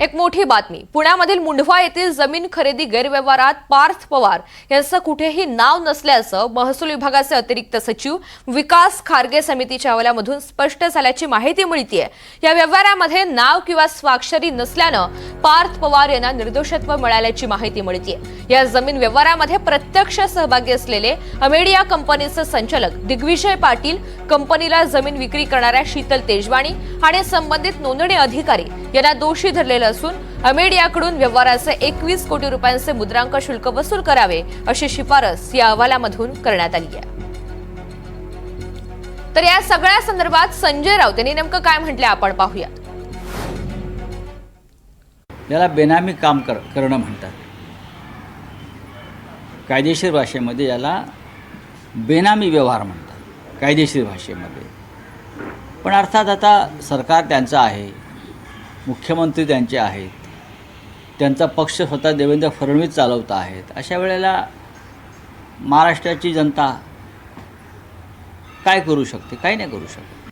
एक मोठी बातमी. पुण्यामधील मुंढवा येथील जमीन खरेदी गैरव्यवहारात पार्थ पवार यांचं कुठेही नाव नसल्याचं महसूल विभागाचे अतिरिक्त सचिव विकास खारगे समितीच्या अहवालामधून स्पष्ट झाल्याची माहिती मिळतेय. या व्यवहारामध्ये नाव किंवा स्वाक्षरी नसल्यानं पार्थ पवार यांना निर्दोषत्व मिळाल्याची माहिती मिळतेय. या जमीन व्यवहारामध्ये प्रत्यक्ष सहभागी असलेले अमेडिया कंपनीचे संचालक दिग्विजय पाटील, कंपनीला जमीन विक्री करणाऱ्या शीतल तेजवानी आणि संबंधित नोंदणी अधिकारी यांना दोषी धरलेलं असून अमेडियाकडून व्यवहाराचे 21 कोटी रुपयांचे मुद्रांक शुल्क वसूल करावे अशी शिफारस या अहवालामधून करण्यात आली आहे. तर या सगळ्या संदर्भात संजय राऊत यांनी नेमकं काय म्हटले आपण पाहूया. याला बेनामी काम करणं म्हणतात. कायदेशीर भाषेमध्ये याला बेनामी व्यवहार म्हणतात, कायदेशीर भाषेमध्ये. पण अर्थात आता सरकार त्यांचं आहे, मुख्यमंत्री त्यांचे आहेत, त्यांचा पक्ष स्वतः देवेंद्र फडणवीस चालवत आहेत. अशा वेळेला महाराष्ट्राची जनता काय करू शकते? काही नाही करू शकत.